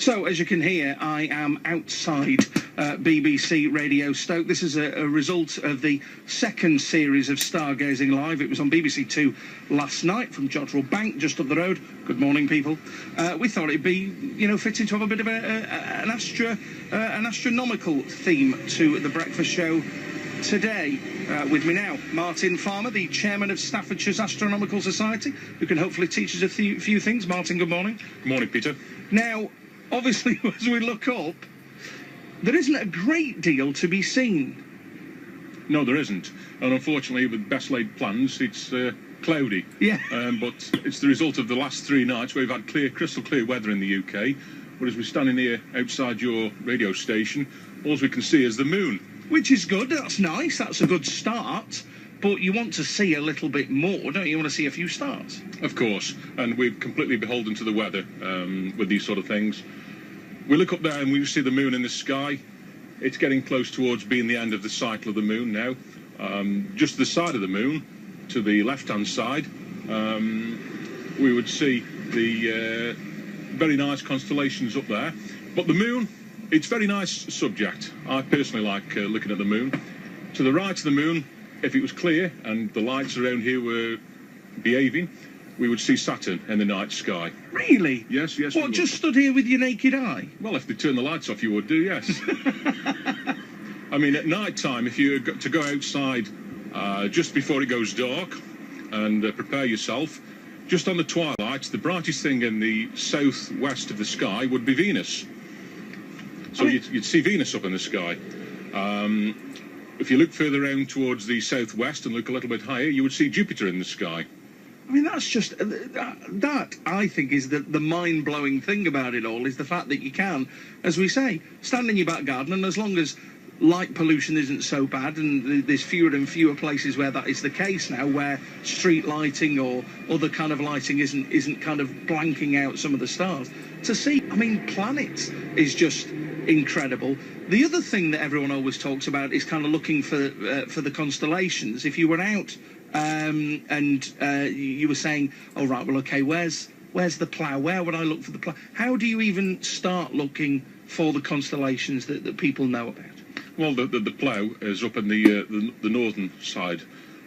So, as you can hear, I am outside BBC Radio Stoke. This is a result of the second series of Stargazing Live. It was on BBC Two last night from Jodrell Bank, just up the road. Good morning, people. We thought it'd be, fitting to have a bit of an astronomical theme to the breakfast show today. With me now, Martin Farmer, the chairman of Staffordshire's Astronomical Society, who can hopefully teach us a few things. Martin, good morning. Good morning, Peter. Now, obviously, as we look up, there isn't a great deal to be seen. No, there isn't. And unfortunately, with best laid plans, it's cloudy. Yeah. But it's the result of the last 3 nights where we've had crystal clear weather in the UK. But as we're standing here outside your radio station, all we can see is the moon. Which is good. That's nice. That's a good start. But you want to see a little bit more, don't you? You want to see a few stars. Of course. And we're completely beholden to the weather with these sort of things. We look up there and we see the moon in the sky. It's getting close towards being the end of the cycle of the moon now. Just to the side of the moon, to the left-hand side, we would see the very nice constellations up there. But the moon, it's a very nice subject. I personally like looking at the moon. To the right of the moon, if it was clear and the lights around here were behaving, we would see Saturn in the night sky. Really? Yes. What, just stood here with your naked eye? Well, if they turn the lights off, you would do, yes. I mean, at night time, if you to go outside just before it goes dark and prepare yourself, just on the twilight, the brightest thing in the southwest of the sky would be Venus. So you'd see Venus up in the sky. If you look further around towards the southwest and look a little bit higher, you would see Jupiter in the sky. I mean, that's just, that I think is the mind-blowing thing about it all, is the fact that you can, as we say, stand in your back garden, and as long as light pollution isn't so bad, and there's fewer and fewer places where that is the case now, where street lighting or other kind of lighting isn't kind of blanking out some of the stars. To see, I mean, planets is just incredible. The other thing that everyone always talks about is kind of looking for the constellations. If you were out and you were saying, oh, right, well, OK, where's the plough? Where would I look for the plough? How do you even start looking for the constellations that people know about? Well, the plough is up in the northern side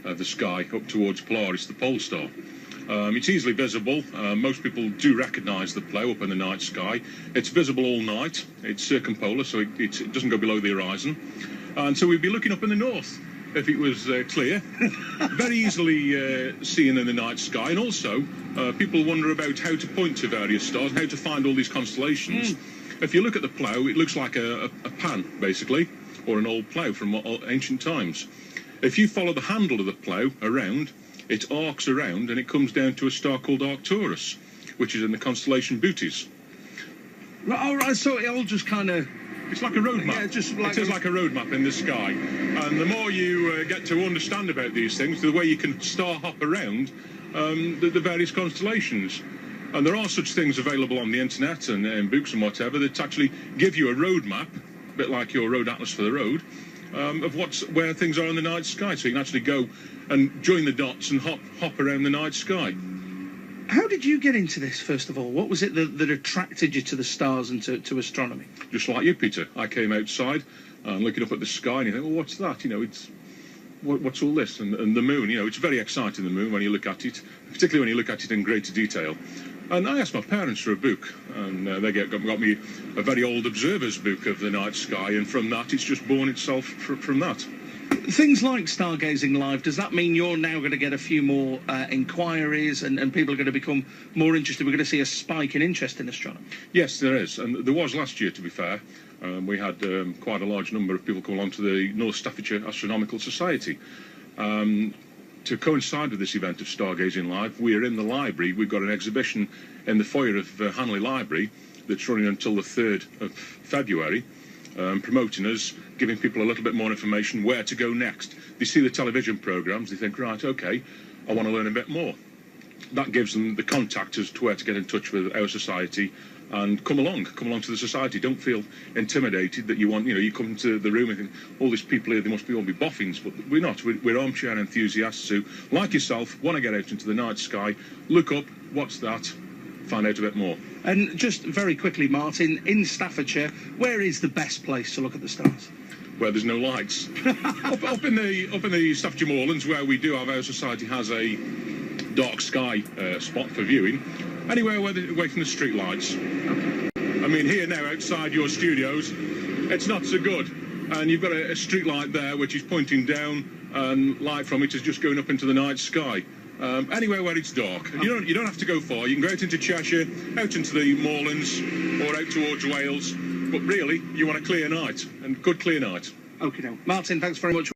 of the sky, up towards Polaris, the pole star. It's easily visible. Most people do recognise the plough up in the night sky. It's visible all night. It's circumpolar, so it doesn't go below the horizon. And so we'd be looking up in the north if it was clear. Very easily seen in the night sky. And also, people wonder about how to point to various stars, how to find all these constellations. If you look at the plough, it looks like a pan, basically, or an old plough from ancient times. If you follow the handle of the plough around, it arcs around and it comes down to a star called Arcturus, which is in the constellation Bootes. All right, so it all just kind of... It's like a road map. Yeah, it is like a road map in the sky. And the more you get to understand about these things, the way you can star hop around the various constellations. And there are such things available on the internet and in books and whatever that actually give you a road map, a bit like your road atlas for the road, of where things are in the night sky. So you can actually go and join the dots and hop around the night sky. How did you get into this, first of all? What was it that attracted you to the stars and to astronomy? Just like you, Peter. I came outside looking up at the sky and you think, well, what's that? What's all this? And the moon, it's very exciting, the moon, when you look at it, particularly when you look at it in greater detail. And I asked my parents for a book, and they got me a very old observer's book of the night sky, and from that it's just born itself from that. Things like Stargazing Live, does that mean you're now going to get a few more inquiries and people are going to become more interested? We're going to see a spike in interest in astronomy? Yes, there is, and there was last year, to be fair. We had quite a large number of people come along to the North Staffordshire Astronomical Society. To coincide with this event of Stargazing Live, we are in the library. We've got an exhibition in the foyer of Hanley Library that's running until the 3rd of February, promoting us, giving people a little bit more information where to go next. They see the television programmes, they think, right, OK, I want to learn a bit more. That gives them the contact as to where to get in touch with our society and come along to the society. Don't feel intimidated that you come to the room and think, all these people here, they must all be boffins, but we're not. We're armchair enthusiasts who, like yourself, want to get out into the night sky, look up, what's that, find out a bit more. And just very quickly, Martin, in Staffordshire, where is the best place to look at the stars? Where there's no lights. up in the Staffordshire Moorlands, where we do have our society has a dark sky spot for viewing. Anywhere away from the street lights. I mean, here now outside your studios, it's not so good. And you've got a street light there which is pointing down, and light from it is just going up into the night sky. Anywhere where it's dark. You don't have to go far. You can go out into Cheshire, out into the Moorlands, or out towards Wales. But really, you want a clear night, and good clear night. Okay, now, Martin, thanks very much.